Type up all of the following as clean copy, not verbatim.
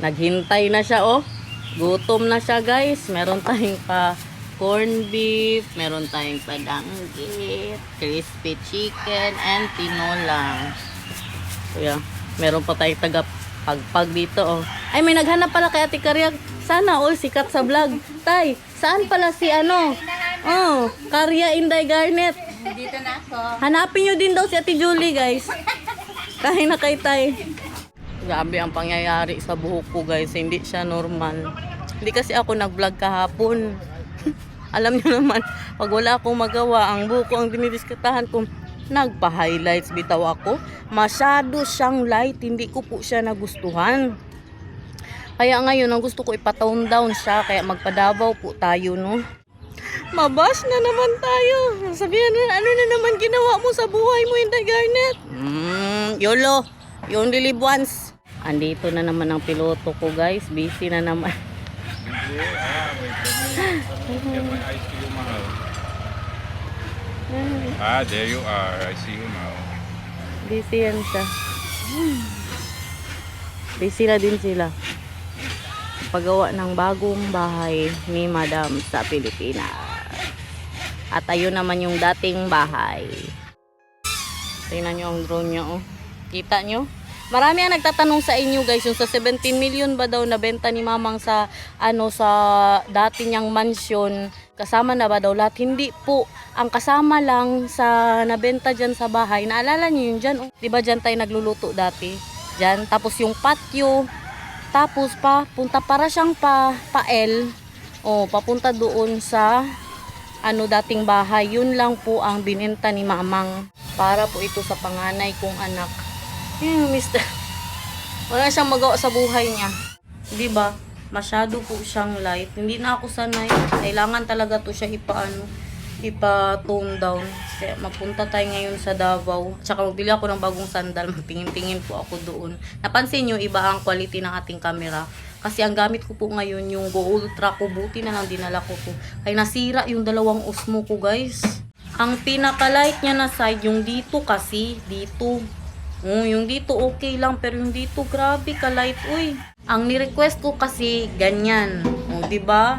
Naghintay na siya, oh. Gutom na siya, guys. Meron tayong pa corned beef, meron tayong padanggit, crispy chicken, and tinolang. So, yeah. Meron pa tayong tagapagpag dito, oh. Ay, may naghanap pala kay Ate Karyag. Sana, oh, sikat sa vlog. Tay, saan pala si ano? Oh, Karya Inday Garnet. Dito na ako. Hanapin nyo din daw si Ate Julie, guys. Kain na kay Tay. Grabe ang pangyayari sa buhok ko, guys. Hindi siya normal. Hindi kasi ako nag-vlog kahapon. Alam nyo naman, pag wala akong magawa, ang buhok ko ang dinidiskatahan ko, nagpa-highlights bitaw ako. Masyado siyang light. Hindi ko po siya nagustuhan. Kaya ngayon, ang gusto ko ipatone down siya. Kaya magpadabaw po tayo, no? Mabash na naman tayo. Sabihan na, ano na naman ginawa mo sa buhay mo, Inday Garnet? YOLO. You only live once. Andito na naman ang piloto ko, guys. Busy na naman. There you are. I see you now. Busy yan siya. Busy na din sila. Paggawa ng bagong bahay ni Madam sa Pilipinas. At ayun naman yung dating bahay. Tingnan nyo ang drone nyo, oh. Kita nyo? Marami ang nagtatanong sa inyo, guys, yung sa 17 million ba daw nabenta ni Mamang sa ano sa dati niyang mansion, kasama na ba daw lahat? Hindi po. Ang kasama lang sa nabenta dyan sa bahay, naalala niyo yun dyan, oh. Diba dyan tayo nagluluto dati? Dyan. Tapos yung patio, tapos punta para siyang pael, oh, papunta doon sa ano dating bahay. Yun lang po ang binenta ni Mamang. Para po ito sa panganay kong anak. Mister. Wala siyang magawa sa buhay niya. Diba? Masyado po siyang light. Hindi na ako sanay. Kailangan talaga to siya ipa-tone down. Kaya magpunta tayo ngayon sa Davao. Tsaka magbili ako ng bagong sandal. Magtingin-tingin po ako doon. Napansin nyo, iba ang quality ng ating camera. Kasi ang gamit ko po ngayon, yung Go Ultra ko. Buti na lang dinala ko po. Kaya nasira yung dalawang Osmo ko, guys. Ang pinaka-light niya na side, yung dito kasi, dito. Yung dito okay lang, pero yung dito grabe ka-light, uy. Ang ni-request ko kasi ganyan. Diba?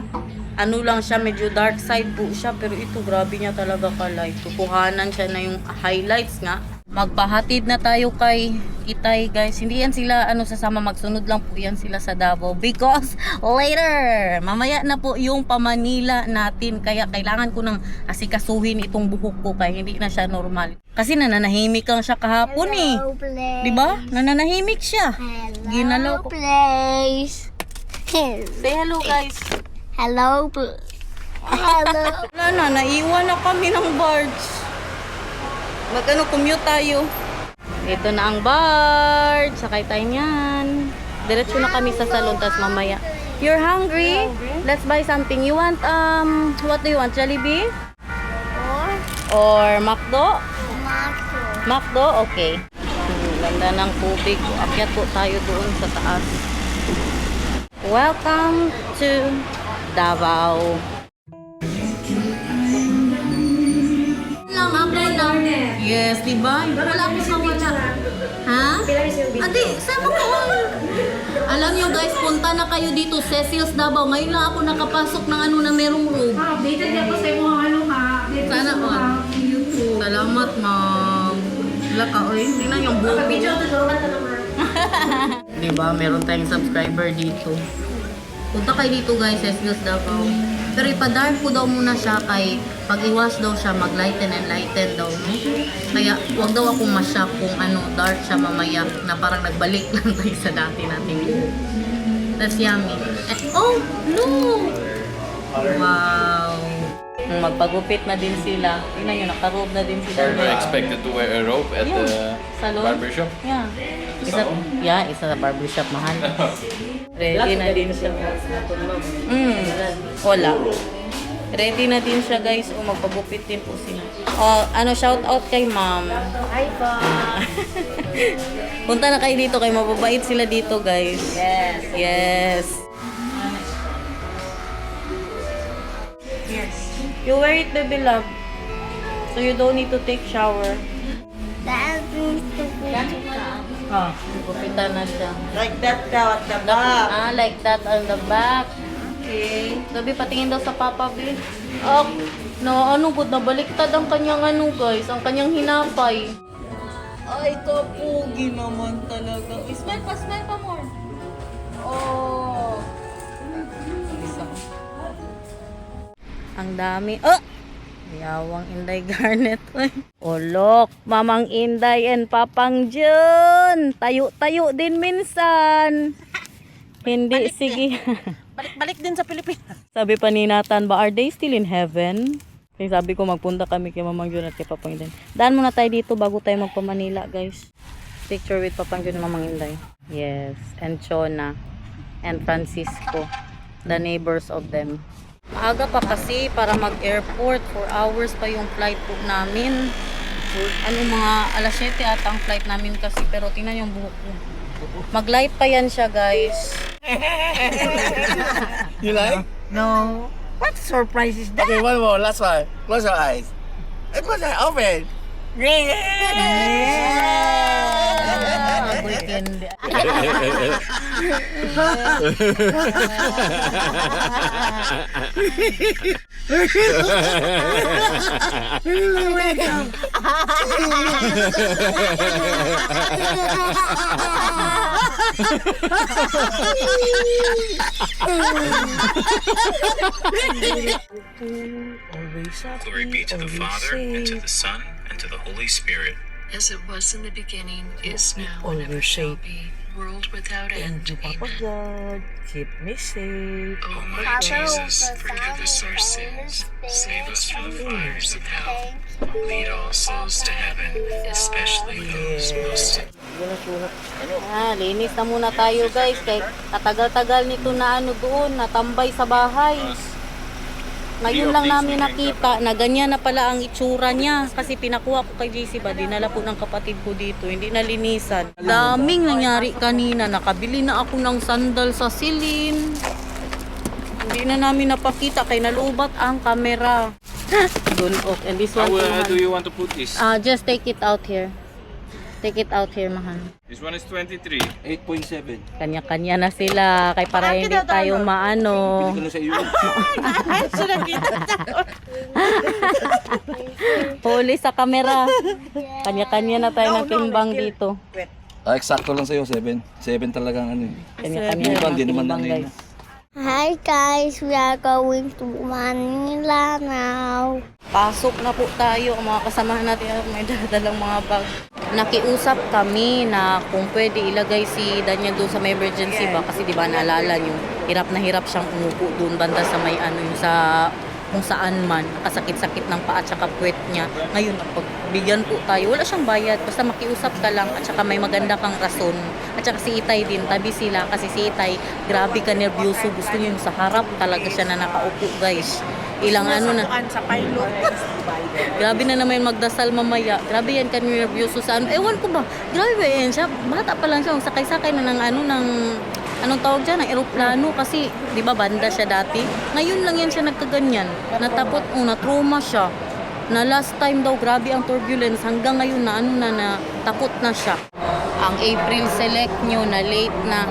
Ano lang siya, medyo dark side po siya, pero ito grabe niya talaga ka-light. Tukuhanan siya na yung highlights nga. Magpahatid na tayo kay Itay, guys. Hindi yan sila sasama, magsunod lang po yan sila sa Davao because later, mamaya na po yung pa-Manila natin. Kaya kailangan ko nang asikasuhin itong buhok ko kaya hindi na siya normal. Kasi nananahimik lang siya kahapon. Hello, eh. Diba? Nananahimik siya. Hello, Ginalaw ko. place. Say hello, guys. Hello, hello. Wala na, naiwan na kami ng barge. Commute tayo. Ito na ang barge. Sakay tayo niyan. Diretso na kami sa salon, tas mamaya. You're hungry? Let's buy something. You want, what do you want? Jollibee? Or McDo? McDo? Okay. Ganda ng tubig. Akyat po tayo doon sa taas. Welcome to Davao. Lang ako lang. Yes, diba? Wala akong mawala. Ha? Adi, sama ko. Alam nyo guys, punta na kayo dito, Cecil's Davao. Ngayon lang ako nakapasok ng na merong room. Updated niya po sa mga ha. Sana on. Salamat, ma'am. Wala ka, oy. Tingnan yung buhok. Video ito, doon ka naman. Diba, meron tayong subscriber dito. Punta kayo dito guys, Cecil's Davao. Pero ipa-dark ko daw muna siya kay pag i-wash daw siya, mag-lighten and lighten daw, no? Kaya wag daw akong ma-shock kung dark siya mamaya na parang nagbalik lang tayo sa dati natin. That's yummy. Oh, no! Wow! Magpagupit na din sila. Tingnan nyo, nakarobe na din sila. Are you expected to wear a robe at the Salon? barbershop? Yeah. Isa sa barbershop, mahal. Ready na din siya. Wala. Ready na din siya guys. O magpagupit din po sila. Shout out kay ma'am. Hi po. Punta na kayo dito kay mababait sila dito guys. Yes. Yes. You wear it, baby love. So you don't need to take shower. That means to Ah, gupitan na siya. Like that daw at the back. Ah, like that on the back. Okay. Sabi, patingin daw sa Papa B. Oh, no, ano po, nabaliktad ang kanyang ano guys, ang kanyang hinapay. Ay, kapugi naman talaga. Smile pa more. Oh. Isa. Ang dami. Oh! Yawang Inday Garnet. Olok, Mamang Inday and Papang Jun. Tayo-tayo din minsan. Hindi, sige. Balik-balik din sa Pilipinas. Sabi pa ni Nathan, ba are they still in heaven? Kaya sabi ko magpunta kami kay Mamang Jun at kay Papang Inday. Daan muna tayo dito bago tayo magpa-Manila, guys. Picture with Papang Jun and Mamang Inday. Yes, and Chona and Francisco, the neighbors of them. Maaga pa kasi para mag-airport, 4 hours pa yung flight po namin. Ano mga alas 7 ata ang flight namin kasi, pero tingnan yung buhok ko. Mag-light pa yan siya, guys. You like? No. What surprise is that? Okay, one more. Last one. Close your eyes. Close your eyes. Open. Agoy kendi. Glory be to the Father, and to the Son, and to the Holy Spirit. As it was in the beginning, is now, and ever shall be, world without end. Amen. Keep me safe. O my Jesus, forgive us our sins, save us from the fires of hell, lead all souls to heaven, especially those most in Linis na muna tayo guys. Kaya katagal-tagal nito na ano doon, natambay sa bahay. Ngayon lang namin nakita na ganyan na pala ang itsura niya. Kasi pinakuha ko kay JC ba, dinala po ng kapatid ko dito. Hindi nalinisan. Daming nangyari kanina. Nakabili na ako ng sandal sa silin. Hindi na namin napakita kay nalubat ang camera. Don't off. And this one, How mahal. do you want to put this? Just take it out here. Take it out here, mahal. This one is 23. 8.7. Kanya-kanya na sila. Kay para hindi tayo maano. Ito na sa iyo. Huli sa kamera. Kanya-kanya na tayo ng timbang dito. Eksakto lang sa'yo. 7. 7 talagang ano. Kanya-kanya Hindi na ba, ng hindi naman timbang, nanay. guys. Hi guys, we are going to Manila now. Pasok na po tayo. Ang mga kasamahan natin may dadalang mga bag. Nakiusap kami na kung pwede ilagay si Daniel doon sa may emergency ba. Kasi di ba naalala nyo, hirap na hirap siyang umupo doon banda sa may ano yung sa kung saan man. Nakasakit-sakit ng paa at saka puwet niya. Ngayon, pagbigyan po tayo, wala siyang bayad. Basta makiusap ka lang at saka may maganda kang rason. At saka si Itay din, tabi sila. Kasi si Itay, grabe ka nervyoso. Gusto niya yung sa harap talaga siya na nakaupo, guys. Ilang ano na. Sa pilot. Grabe na naman magdasal mamaya. Grabe yan ka nervyoso sa ano. Ewan ko ba, grabe ba yan siya? Bata pa lang siya. Sakay-sakay na ng ano, ng anong tawag dyan, ng eroplano. Kasi, di ba, banda siya dati. Ngayon lang yan siya nagkaganyan. Natapot, na-trauma siya. Na last time daw, grabe ang turbulence. Hanggang ngayon na, ano na takot na siya. Ang April Select nyo na late na.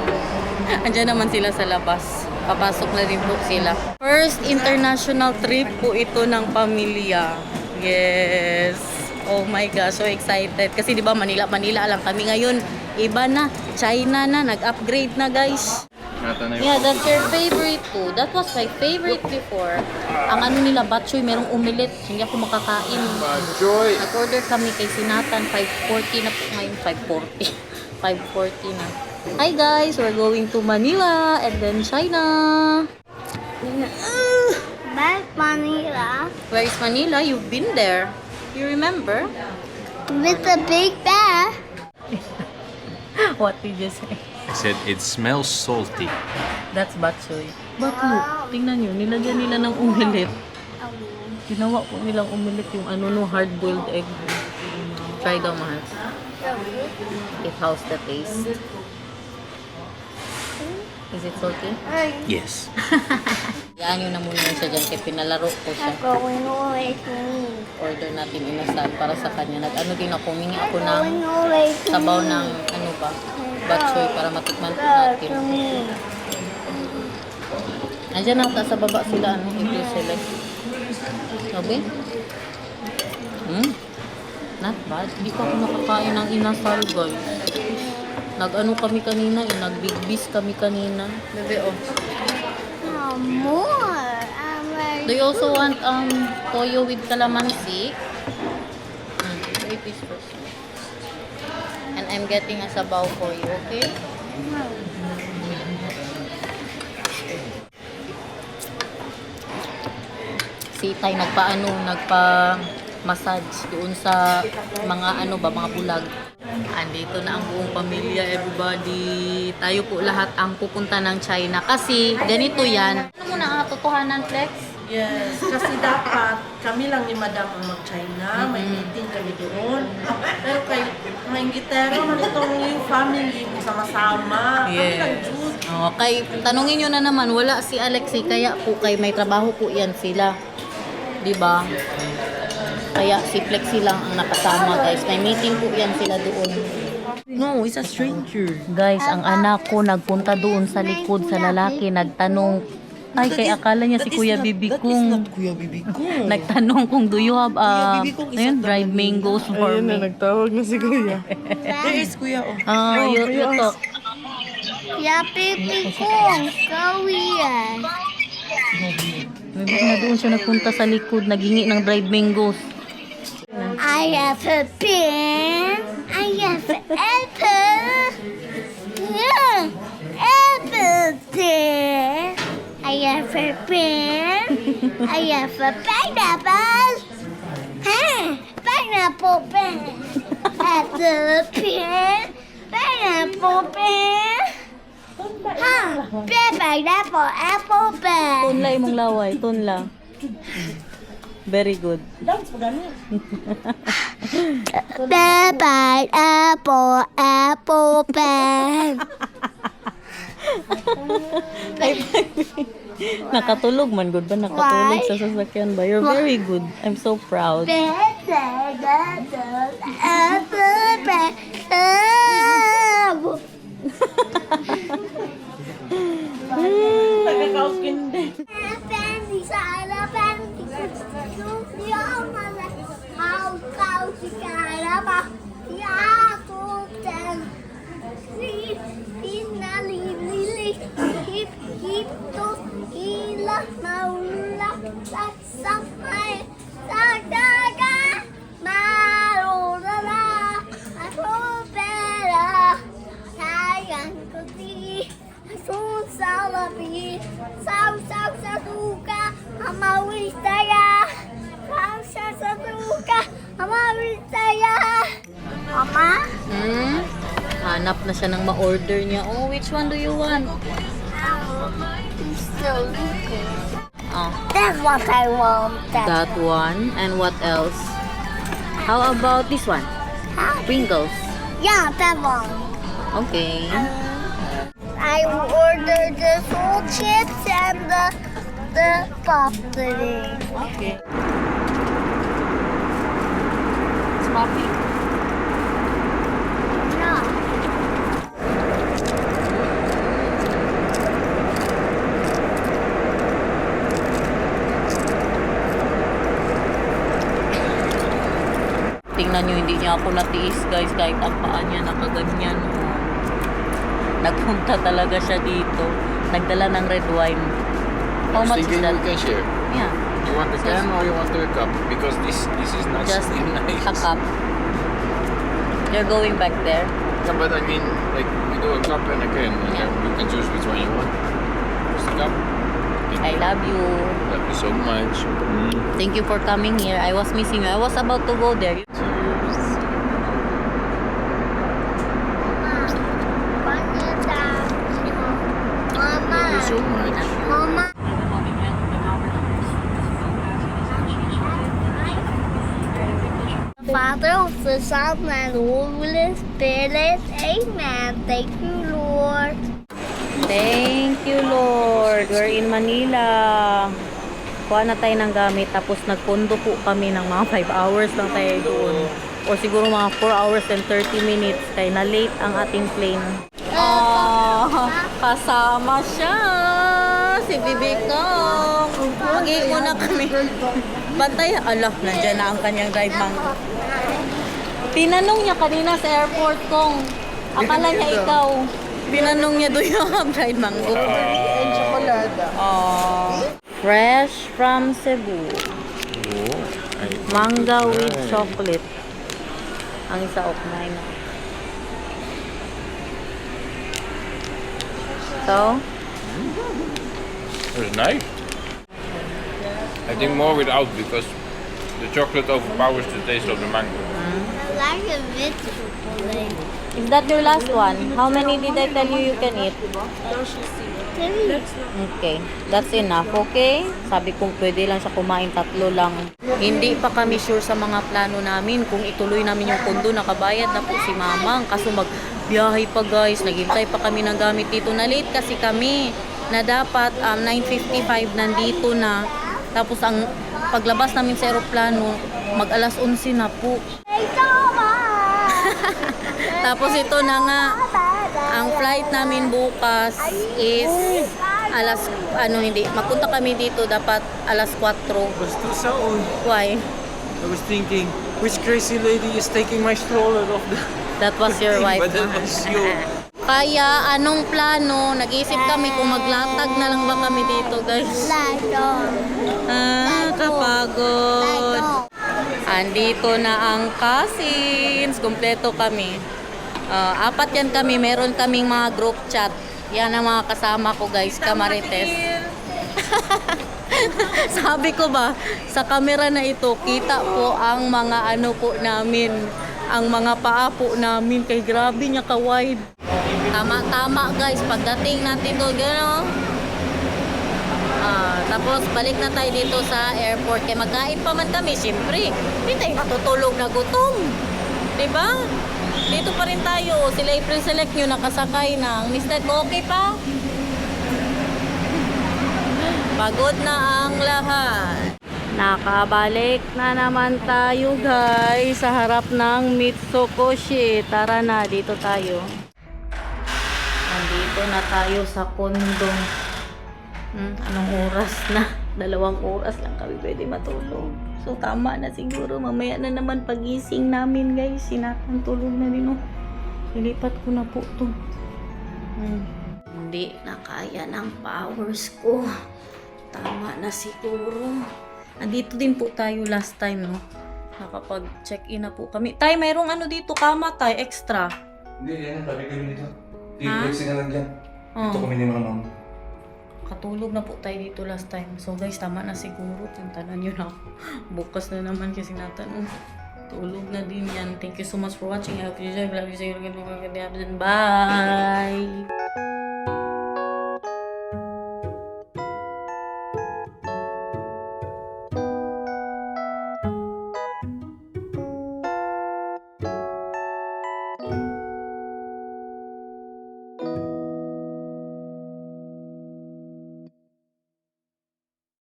Andiyan naman sila sa labas. Papasok na rin po sila. First international trip po ito ng pamilya. Yes. Oh my gosh, so excited. Kasi di ba Manila lang kami ngayon. Iba na, China na, nag-upgrade na guys. Yeah, that's your favorite too. That was my favorite before. Ang ano nila, batchoy, merong umilit. Hindi ako makakain. Batchoy! Nag-order kami kay Sinatan, 540 na po ngayon, 540. 540 na. Hi guys, we're going to Manila and then China. Back Manila Where is Manila? You've been there. You remember? with a big bear. What did you say? I said it smells salty. That's batchoy. But look, tingnan nyo, nilagyan nila ng umilit. Ginawa po nilang umilit yung ano no, hard-boiled egg. Try daw, mahal. It how's the taste? Is it salty? Yes. Yan yun na muna yun siya dyan, kaya pinalaro ko siya. Going away to me. Order natin inasal para sa kanya. Nag-ano din ako, humingi ako ng Going away to sabaw me. ng ano ba? Batchoy para matikman po natin. To me. Andiyan na sa baba sila, ano, if you select. Okay? Not bad. Hindi pa ako nakakain ng inasal, guys. Nag-ano kami kanina, nag-big beast kami kanina. Bebe, oh. Oh, more. I'm Do you also want toyo with calamansi? Wait this first. And I'm getting a sabaw for you, okay? Si Tay nagpa-massage doon sa mga mga bulag. Andito na ang buong pamilya, everybody. Tayo po lahat ang pupunta ng China kasi ganito yan. Ano muna ang totohanan, Flex? Yes, kasi dapat kami lang ni Madam ang mag-China. May meeting kami doon. Pero kay Maingitero, man itong yung family sama-sama. Kami lang Diyos. Okay, tanungin nyo na naman, wala si Alexi, kaya po may trabaho po yan sila. Diba? Kaya si Flexi lang ang nakasama, guys. May meeting po yan sila doon. No, it's a stranger. Guys, ang anak ko nagpunta doon sa likod sa lalaki, nagtanong, ay, kay akala niya si Kuya Bibi That is Kung. not Kuya Bibi Kung. Nagtanong kung do you have Kuya Bibi Kung is ayun, not dried mangoes for me. nagtawag na si Kuya. There is Kuya. You talk. Yeah, baby kong. Korean. Maybe na doon siya nagpunta sa likod, naghingi ng dried mangoes. I have a pen. I have an apple. Yeah, apple pen. I have a pen. I have a pineapple. Hey, pineapple pen. Apple pen. Pineapple pen. Ha, pineapple apple pen. Tunla imong laway, tunla. Very good. Pineapple apple pen. Nakatulog man, good ba? Nakatulog Why? sa sasakyan ba? You're very good. I'm so proud. Nagkakauskin din. Mama? Hanap na siya ng ma-order niya. Oh, which one do you want? Oh, That's what I want. that one. And what else? How about this one? Pringles. Yeah, that one. Okay. I ordered the soul chips and the pop pudding. Okay. It's poppy. No. Tingnan nyo, hindi niya ako natiis, guys. Kahit ang paa niya nakaganyan. Nagpunta talaga siya dito. Nagdala ng red wine. How much is Thinking that? we can share. Yeah, You want the can or you want the cup? Because this is not just nice. a cup. You're going back there. Yeah, but I mean, like we do a cup and a can, and Yeah. then you can choose which one you want. Just a cup. I love you. Love you so much. Thank you for coming here. I was missing you. I was about to go there. Cheers. Love you so much. Mama. Father of the Son and Holy Spirit. Amen. Thank you, Lord. Thank you, Lord. We're in Manila. Kuha na tayo ng gamit. Tapos nagpondo po kami ng mga 5 hours lang tayo doon. or siguro mga 4 hours and 30 minutes kaya na late ang ating plane. Oh, kasama siya si Bibikong. Mag-i muna kami. Bantay, ala, nandiyan na ang kanyang drive mango. Tinanong niya kanina sa airport kong akala niya ikaw. Tinanong niya doon yung dried mango. Fresh from Cebu. Manga with chocolate. Ang isa of 9. So, It's nice. I think more without because the chocolate overpowers the taste of the mango. I like a bit chocolate. is that your last one? How many did I tell you can eat? Okay, that's enough, okay? Sabi kong pwede lang siya kumain 3 lang. Hindi pa kami sure sa mga plano namin kung ituloy namin yung kondo. Nakabayad na po si Mamang. Kaso magbiyahe pa guys. Naghintay pa kami ng gamit dito. Na late kasi kami. Na dapat 9:55 nandito na. Tapos ang paglabas namin sa aeroplano, mag alas 11 na po. Tapos ito na nga. Ang flight namin bukas is magpunta kami dito dapat alas 4. was too soon. Why? I was thinking, which crazy lady is taking my stroller off the... That was your wife. But that was you. Kaya anong plano? Nag-iisip kami kung maglatag na lang ba kami dito, guys. Kapagod. Andito na ang cousins. Kompleto kami. 4 yan kami. Meron kaming mga group chat. Yan ang mga kasama ko, guys. Kamarites. Sabi ko ba, sa camera na ito, kita po ang mga ano po namin. Ang mga paa po namin. Kay grabe niya ka-wide. Tama-tama, guys. Pagdating natin doon, gano'n. Tapos balik na tayo dito sa airport. Kaya magkain pa man kami, siyempre. Hindi tayo matutulog na gutom. Diba? Dito pa rin tayo. Sila i-pre-select nyo, nakasakay na. Ang mister ko, okay pa? Pagod na ang lahat. Nakabalik na naman tayo, guys, sa harap ng Mitsukoshi. Tara na, dito tayo. Nandito na tayo sa kondo. Anong oras na? 2 oras lang kami pwede matulog. So, tama na siguro. Mamaya na naman pagising namin, guys. Sinatang tulog na din, oh. Ilipat ko na po ito. Hindi na kaya ng powers ko. Tama na siguro. Andito din po tayo last time, no? Nakapag-check-in na po kami. Tay, mayroong ano dito, kama, tay, extra. Hindi, yan. Tabi kami dito. Ha? Flexing na lang dyan. Ito kami ni Mama. Katulog na po tayo dito last time. So guys, tama na siguro. Tantanan nyo na ako. Bukas na naman kasi natanong. Tulog na din yan. Thank you so much for watching. I hope you enjoy. Love you. See you again. Bye!